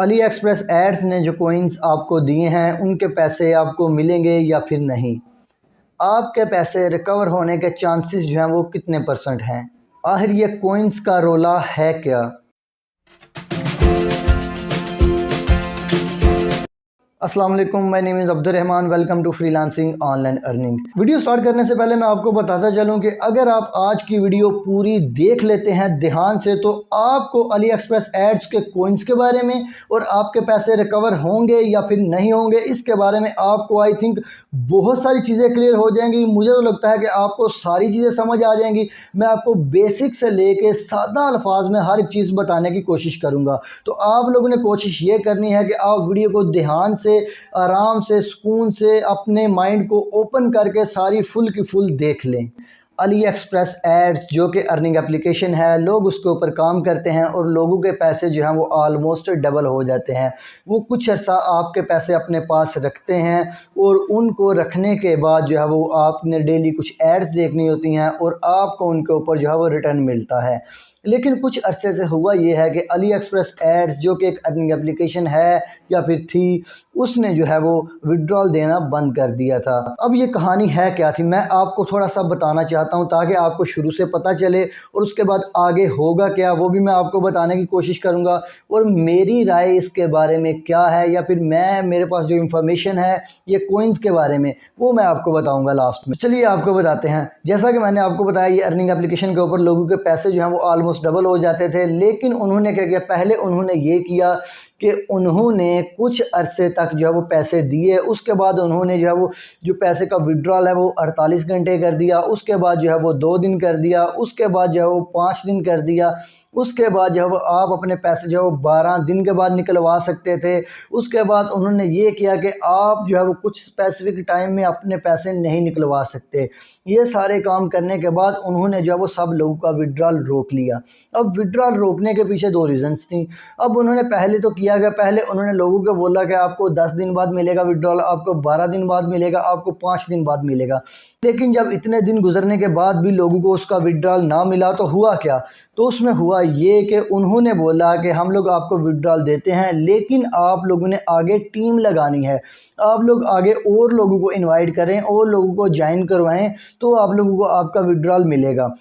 Ali express ads ने जो coins आपको दिए हैं उनके पैसे आपको मिलेंगे या फिर नहीं, आपके पैसे रिकवर होने के चांसेस जो हैं वो कितने % हैं, आखिर ये कोइंस का रोला है क्या। अस्सलाम वालेकुम, my name is Abdurrahman, welcome to freelancing online earning. Video start करने से पहले मैं आपको बताता चलूं कि अगर आप आज की वीडियो पूरी देख लेते हैं ध्यान से तो आपको अली एक्सप्रेस एड्स के कोइंस के बारे में और आपके पैसे रिकवर होंगे या फिर नहीं होंगे इसके बारे में आपको आई थिंक बहुत सारी चीज़ें क्लियर हो जाएंगी। मुझे तो लगता है कि आपको सारी चीज़ें समझ आ जाएंगी। मैं आपको बेसिक से लेके सादा अल्फाज में हर एक चीज़ बताने की कोशिश करूँगा। तो आप लोगों ने कोशिश ये करनी है कि आप वीडियो को ध्यान से, आराम से, सुकून से अपने माइंड को ओपन करके सारी फुल की फुल देख लें। अली एक्सप्रेस एड्स जो कि अर्निंग एप्लीकेशन है, लोग उसके ऊपर काम करते हैं और लोगों के पैसे जो हैं वो आलमोस्ट डबल हो जाते हैं। वो कुछ अर्सा आपके पैसे अपने पास रखते हैं और उनको रखने के बाद जो है वो आपने डेली कुछ एड्स देखनी होती हैं और आपको उनके ऊपर जो है वो रिटर्न मिलता है। लेकिन कुछ अरसे से हुआ ये है कि अली एक्सप्रेस एड्स जो कि एक अर्निंग एप्लीकेशन है या फिर थी, उसने जो है वो विड्रॉल देना बंद कर दिया था। अब ये कहानी है क्या थी, मैं आपको थोड़ा सा बताना चाहता हूँ ताकि आपको शुरू से पता चले और उसके बाद आगे होगा क्या वो भी मैं आपको बताने की कोशिश करूँगा और मेरी राय इसके बारे में क्या है या फिर मेरे पास जो इन्फॉर्मेशन है ये कोइंस के बारे में वो मैं आपको बताऊँगा लास्ट में। चलिए आपको बताते हैं। जैसा कि मैंने आपको बताया, ये अर्निंग एप्लीकेशन के ऊपर लोगों के पैसे जो हैं वो ऑलमोस्ट डबल हो जाते थे। लेकिन उन्होंने क्या किया, पहले उन्होंने ये किया कि उन्होंने कुछ अरसे तक जो है वो पैसे दिए, उसके बाद उन्होंने जो है वो जो पैसे का विड्रॉल है वो 48 घंटे कर दिया, उसके बाद जो है वो 2 दिन कर दिया, उसके बाद जो है वो 5 दिन कर दिया, उसके बाद जो है वो आप अपने पैसे जो है वो 12 दिन के बाद निकलवा सकते थे। उसके बाद उन्होंने ये किया कि आप जो है वो कुछ स्पेसिफिक टाइम में अपने पैसे नहीं निकलवा सकते। ये सारे काम करने के बाद उन्होंने जो है वो सब लोगों का विड्रॉल रोक लिया। अब विड्रॉल रोकने के पीछे 2 रीज़न्स थी। अब उन्होंने पहले तो किया कि पहले उन्होंने लोगों को बोला कि आपको 10 दिन बाद मिलेगा विड्रॉल, आपको 12 दिन बाद मिलेगा, आपको 5 दिन बाद मिलेगा। लेकिन जब इतने दिन गुजरने के बाद भी लोगों को उसका विड्रॉल ना मिला तो हुआ क्या, तो उसमें हुआ ये कि उन्होंने बोला कि हम लोग आपको विड्रॉल देते हैं लेकिन आप लोगों ने आगे टीम लगानी है, आप लोग आगे और लोगों को इनवाइट करें और लोगों को ज्वाइन करवाएं तो आप लोगों को आपका विड्रॉल मिलेगा।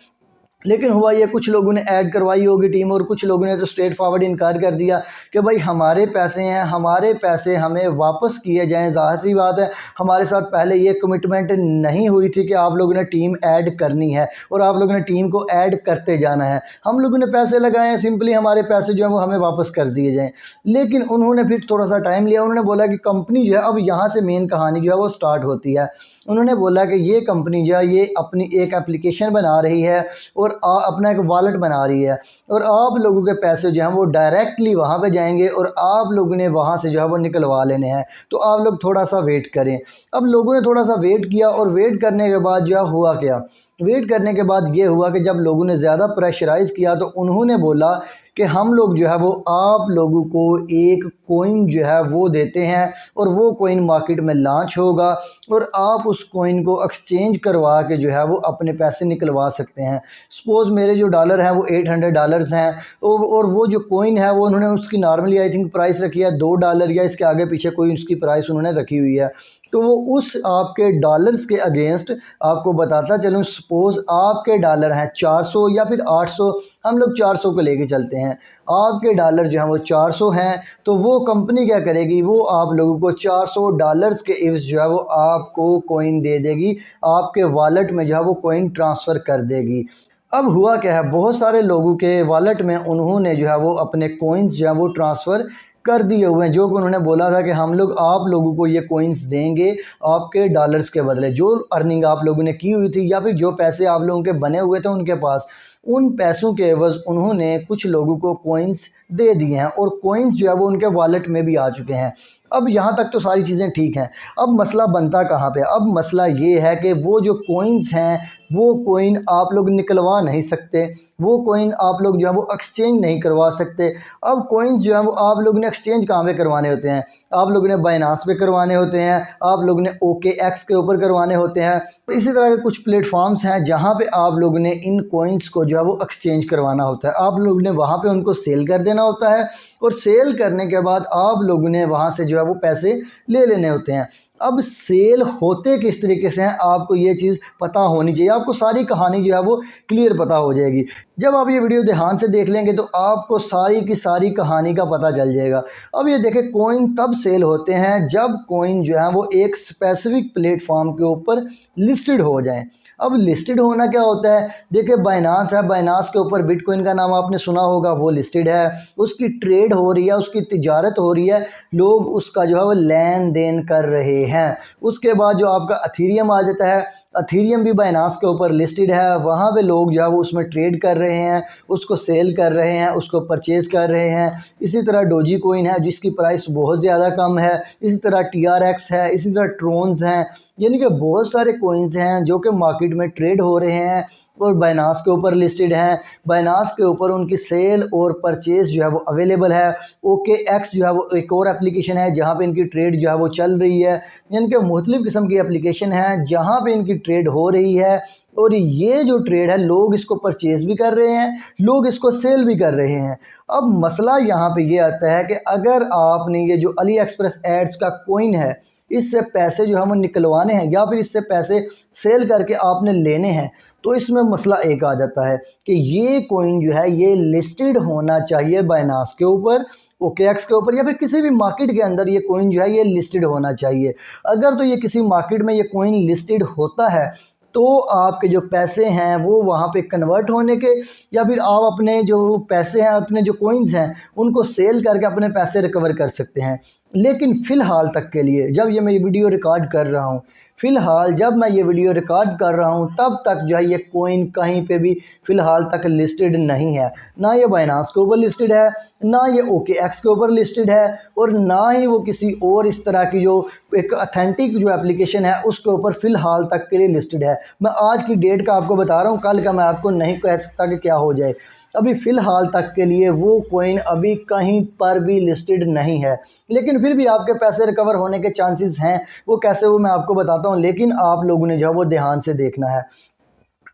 लेकिन हुआ ये, कुछ लोगों ने ऐड करवाई होगी टीम और कुछ लोगों ने तो स्ट्रेट फॉरवर्ड इनकार कर दिया कि भाई हमारे पैसे हैं, हमारे पैसे हमें वापस किए जाएं। ज़ाहिर सी बात है, हमारे साथ पहले ये कमिटमेंट नहीं हुई थी कि आप लोगों ने टीम ऐड करनी है और आप लोगों ने टीम को ऐड करते जाना है। हम लोगों ने पैसे लगाए हैं, सिंपली हमारे पैसे जो है वो हमें वापस कर दिए जाएँ। लेकिन उन्होंने फिर थोड़ा सा टाइम लिया। उन्होंने बोला कि कंपनी जो है, अब यहाँ से मेन कहानी जो है वो स्टार्ट होती है। उन्होंने बोला कि ये कंपनी जो है ये अपनी एक एप्लीकेशन बना रही है और अपना एक वॉलेट बना रही है और आप लोगों के पैसे जो हैं वो डायरेक्टली वहाँ पे जाएंगे और आप लोगों ने वहाँ से जो है वो निकलवा लेने हैं। तो आप लोग थोड़ा सा वेट करें। अब लोगों ने थोड़ा सा वेट किया और वेट करने के बाद जो है हुआ क्या, वेट करने के बाद ये हुआ कि जब लोगों ने ज़्यादा प्रेशराइज़ किया तो उन्होंने बोला कि हम लोग जो है वो आप लोगों को एक कोइन जो है वो देते हैं और वो कोइन मार्केट में लॉन्च होगा और आप उस कोइन को एक्सचेंज करवा के जो है वो अपने पैसे निकलवा सकते हैं। सपोज़ मेरे जो डॉलर हैं वो $800 हैं और वो जो कोइन है वो उन्होंने उसकी नॉर्मली आई थिंक प्राइस रखी है $2 या इसके आगे पीछे कोई उसकी प्राइस उन्होंने रखी हुई है। तो वो उस आपके डॉलर्स के अगेंस्ट आपको बताता चलूँ, सपोज़ आपके डॉलर हैं 400 या फिर 800, हम लोग 400 को लेके चलते हैं। आपके डॉलर जो हैं वो 400 हैं तो वो कंपनी क्या करेगी, वो आप लोगों को $400 के इव्स जो है वो आपको कोइन दे देगी, आपके वॉलेट में जो है वो कोइन ट्रांसफ़र कर देगी। अब हुआ क्या है, बहुत सारे लोगों के वॉलेट में उन्होंने जो है वो अपने कोइंस जो है वो ट्रांसफ़र कर दिए हुए हैं, जो कि उन्होंने बोला था कि हम लोग आप लोगों को ये कोइंस देंगे आपके डॉलर्स के बदले। जो अर्निंग आप लोगों ने की हुई थी या फिर जो पैसे आप लोगों के बने हुए थे उनके पास, उन पैसों के एवज़ उन्होंने कुछ लोगों को कोइंस दे दिए हैं और कोइंस जो है वो उनके वॉलेट में भी आ चुके हैं। अब यहाँ तक तो सारी चीज़ें ठीक हैं। अब मसला बनता कहाँ पे, अब मसला ये है कि वो जो कोइंस हैं वो कोइन आप लोग निकलवा नहीं सकते, वो कोइन आप लोग जो है वो एक्सचेंज नहीं करवा सकते। अब कोइंस जो है वो आप लोगों ने एक्सचेंज कहाँ पे करवाने होते हैं, आप लोगों ने बाइनांस पे करवाने होते हैं, आप लोगों ने OKX के ऊपर करवाने होते हैं। तो इसी तरह के कुछ प्लेटफॉर्म्स हैं जहाँ पे आप लोगों ने इन कोइंस को जो है वो एक्सचेंज करवाना होता है। आप लोगों ने वहाँ पे उनको सेल कर देना करना होता है और सेल करने के बाद आप लोगों ने वहाँ से जो है वो पैसे ले लेने होते हैं। अब सेल होते किस तरीके से हैं आपको ये चीज़ पता होनी चाहिए, आपको सारी कहानी जो है वो क्लियर पता हो जाएगी। जब आप ये वीडियो ध्यान से देख लेंगे तो आपको सारी की सारी कहानी का पता चल जाएगा। अब ये देखें, कोइन तब सेल होते हैं जब कोइन जो है वो एक स्पेसिफिक प्लेटफॉर्म के ऊपर लिस्टेड हो जाएं। अब लिस्टेड होना क्या होता है, देखिए बाइनांस है, बाइनांस के ऊपर बिटकॉइन का नाम आपने सुना होगा, वो लिस्टेड है, उसकी ट्रेड हो रही है, उसकी तिजारत हो रही है, लोग उसका जो है वो लेन देन कर रहे हैं। उसके बाद जो आपका अथीरियम आ जाता है, अथीरियम भी बाइनांस के ऊपर लिस्टेड है, वहाँ पे लोग जो है वो उसमें ट्रेड कर रहे हैं, उसको सेल कर रहे हैं, उसको परचेज़ कर रहे हैं। इसी तरह डोजी कोइन है जिसकी प्राइस बहुत ज़्यादा कम है, इसी तरह TRX है, इसी तरह ट्रोन्स हैं, यानी कि बहुत सारे कोइंस हैं जो कि मार्केट में ट्रेड हो रहे हैं और बाइनांस के ऊपर लिस्टेड हैं। बाइनांस के ऊपर उनकी सेल और परचेज़ जो है वो अवेलेबल है। OKX जो है वो एक और एप्लीकेशन है जहाँ पे इनकी ट्रेड जो है वो चल रही है, यानी कि मुख्तलिफ़ किस्म की एप्लीकेशन है जहाँ पे इनकी ट्रेड हो रही है। और ये जो ट्रेड है लोग इसको परचेज़ भी कर रहे हैं, लोग इसको सेल भी कर रहे हैं। अब मसला यहाँ पे ये आता है कि अगर आपने ये जो अली एक्सप्रेस एड्स का कोइन है इससे पैसे जो है वो निकलवाने हैं या फिर इससे पैसे सेल करके आपने लेने हैं, तो इसमें मसला एक आ जाता है कि ये कोइन जो है ये लिस्टेड होना चाहिए बाइनांस के ऊपर, OKX के ऊपर, या फिर किसी भी मार्केट के अंदर ये कोइन जो है ये लिस्टेड होना चाहिए। अगर तो ये किसी मार्केट में ये कोइन लिस्टेड होता है तो आपके जो पैसे हैं वो वहाँ पे कन्वर्ट होने के, या फिर आप अपने जो पैसे हैं, अपने जो कोइंस हैं उनको सेल करके अपने पैसे रिकवर कर सकते हैं। लेकिन फ़िलहाल तक के लिए जब ये मैं ये वीडियो रिकॉर्ड कर रहा हूँ, जब मैं ये वीडियो रिकॉर्ड कर रहा हूँ तब तक जो है ये कोइन कहीं पे भी फ़िलहाल तक लिस्टेड नहीं है। ना ये बाइनांस के ऊपर लिस्टेड है, ना ये OKX के ऊपर लिस्टेड है, और ना ही वो किसी और इस तरह की जो एक ऑथेंटिक जो एप्लीकेशन है उसके ऊपर फ़िलहाल तक के लिए लिस्टेड है। मैं आज की डेट का आपको बता रहा हूँ, कल का मैं आपको नहीं कह सकता कि क्या हो जाए। अभी फ़िलहाल तक के लिए वो कोइन अभी कहीं पर भी लिस्टेड नहीं है, लेकिन फिर भी आपके पैसे रिकवर होने के चांसेस हैं। वो कैसे, वो मैं आपको बताता हूँ, लेकिन आप लोगों ने जो है वो ध्यान से देखना है।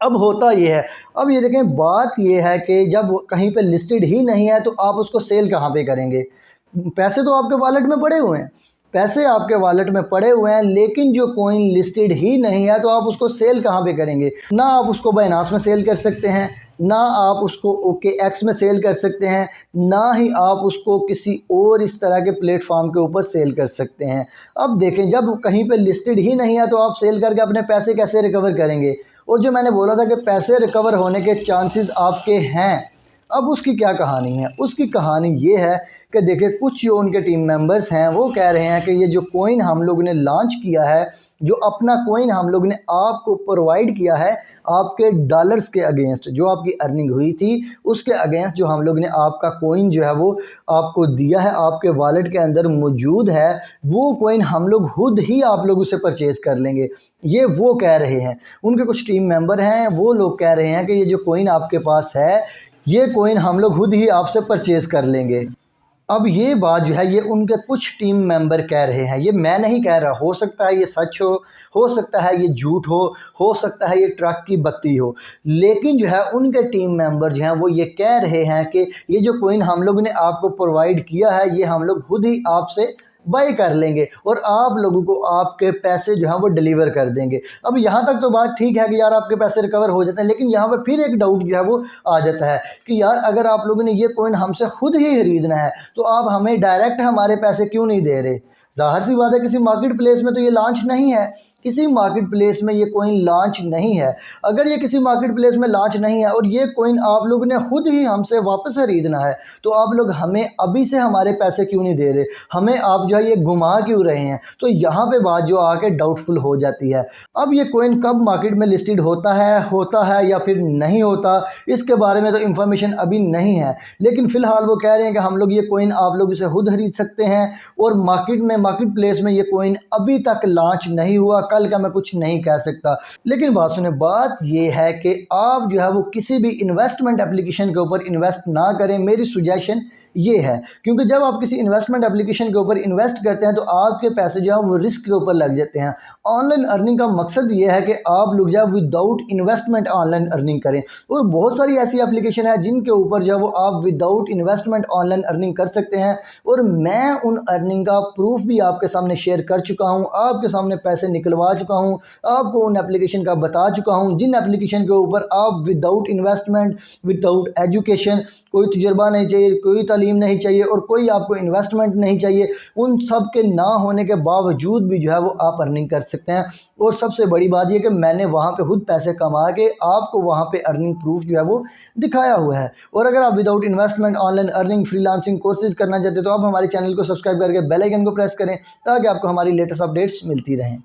अब होता ये है, अब ये देखें, बात ये है कि जब कहीं पे लिस्टेड ही नहीं है तो आप उसको सेल कहाँ पे करेंगे। पैसे तो आपके वॉलेट में पड़े हुए हैं, पैसे आपके वॉलेट में पड़े हुए हैं, लेकिन जो कोइन लिस्टेड ही नहीं है तो आप उसको सेल कहाँ पे करेंगे। ना आप उसको बाइनांस में सेल कर सकते हैं, ना आप उसको OKX में सेल कर सकते हैं, ना ही आप उसको किसी और इस तरह के प्लेटफॉर्म के ऊपर सेल कर सकते हैं। अब देखें, जब कहीं पे लिस्टेड ही नहीं है तो आप सेल करके अपने पैसे कैसे रिकवर करेंगे। और जो मैंने बोला था कि पैसे रिकवर होने के चांसेस आपके हैं, अब उसकी क्या कहानी है। उसकी कहानी ये है कि देखिए, कुछ जो उनके टीम मेंबर्स हैं वो कह रहे हैं कि ये जो कोइन हम लोग ने लॉन्च किया है, जो अपना कोइन हम लोग ने आपको प्रोवाइड किया है आपके डॉलर्स के अगेंस्ट, जो आपकी अर्निंग हुई थी उसके अगेंस्ट जो हम लोग ने आपका कोइन जो है वो आपको दिया है, आपके वॉलेट के अंदर मौजूद है, वो कोइन हम लोग खुद ही आप लोग उसे परचेज़ कर लेंगे। ये वो कह रहे हैं, उनके कुछ टीम मेंबर हैं, वो लोग कह रहे हैं कि ये जो कोइन आपके पास है ये कोइन हम लोग खुद ही आपसे परचेज़ कर लेंगे। अब ये बात जो है ये उनके कुछ टीम मेंबर कह रहे हैं, ये मैं नहीं कह रहा। हो सकता है ये सच हो सकता है ये झूठ हो सकता है ये ट्रक की बत्ती हो, लेकिन जो है उनके टीम मेंबर जो हैं वो ये कह रहे हैं कि ये जो कोइन हम लोग ने आपको प्रोवाइड किया है ये हम लोग खुद ही आपसे बाय कर लेंगे और आप लोगों को आपके पैसे जो हैं वो डिलीवर कर देंगे। अब यहाँ तक तो बात ठीक है कि यार आपके पैसे रिकवर हो जाते हैं, लेकिन यहाँ पर फिर एक डाउट जो है वो आ जाता है कि यार अगर आप लोगों ने ये कोइन हमसे खुद ही खरीदना है तो आप हमें डायरेक्ट हमारे पैसे क्यों नहीं दे रहे। ज़ाहिर सी बात है किसी मार्केट प्लेस में तो ये लॉन्च नहीं है, किसी मार्केट प्लेस में ये कोइन लॉन्च नहीं है। अगर ये किसी मार्केट प्लेस में लॉन्च नहीं है और ये कोइन आप लोगों ने खुद ही हमसे वापस खरीदना है तो आप लोग हमें अभी से हमारे पैसे क्यों नहीं दे रहे, हमें आप जो है ये घुमा क्यों रहे हैं। तो यहाँ पे बात जो आके डाउटफुल हो जाती है। अब ये कोइन कब मार्केट में लिस्टेड होता है या फिर नहीं होता, इसके बारे में तो इंफॉर्मेशन अभी नहीं है, लेकिन फ़िलहाल वो कह रहे हैं कि हम लोग ये कोइन आप लोग इसे खुद खरीद सकते हैं और मार्केट प्लेस में ये कोइन अभी तक लॉन्च नहीं हुआ। कल का मैं कुछ नहीं कह सकता, लेकिन बात सुने, बात ये है कि आप जो है वो किसी भी इन्वेस्टमेंट एप्लीकेशन के ऊपर इन्वेस्ट ना करें। मेरी सुजेशन ये है, क्योंकि जब आप किसी इन्वेस्टमेंट एप्लीकेशन के ऊपर इन्वेस्ट करते हैं तो आपके पैसे जो हैं वो रिस्क के ऊपर लग जाते हैं। ऑनलाइन अर्निंग का मकसद ये है कि आप लोग जो है विदाउट इन्वेस्टमेंट ऑनलाइन अर्निंग करें, और बहुत सारी ऐसी एप्लीकेशन है जिनके ऊपर जो है वो आप विदाउट इन्वेस्टमेंट ऑनलाइन अर्निंग कर सकते हैं, और मैं उन अर्निंग का प्रूफ भी आपके सामने शेयर कर चुका हूं, आपके सामने पैसे निकलवा चुका हूं, आपको उन एप्लीकेशन का बता चुका हूं जिन एप्लीकेशन के ऊपर आप विदाउट इन्वेस्टमेंट, विदाउट एजुकेशन, कोई तजुर्बा नहीं चाहिए, कोई तालीम नहीं चाहिए और कोई आपको इन्वेस्टमेंट नहीं चाहिए, उन सब के ना होने के बावजूद भी जो है वो आप अर्निंग कर सकते हैं। और सबसे बड़ी बात यह कि मैंने वहाँ पे खुद पैसे कमा के आपको वहाँ पे अर्निंग प्रूफ जो है वो दिखाया हुआ है। और अगर आप without investment online earning freelancing courses करना चाहते हैं तो आप हमारे चैनल को सब्सक्राइब करके बेल आइकन को प्रेस करें ताकि आपको हमारी लेटेस्ट अपडेट्स मिलती रहें।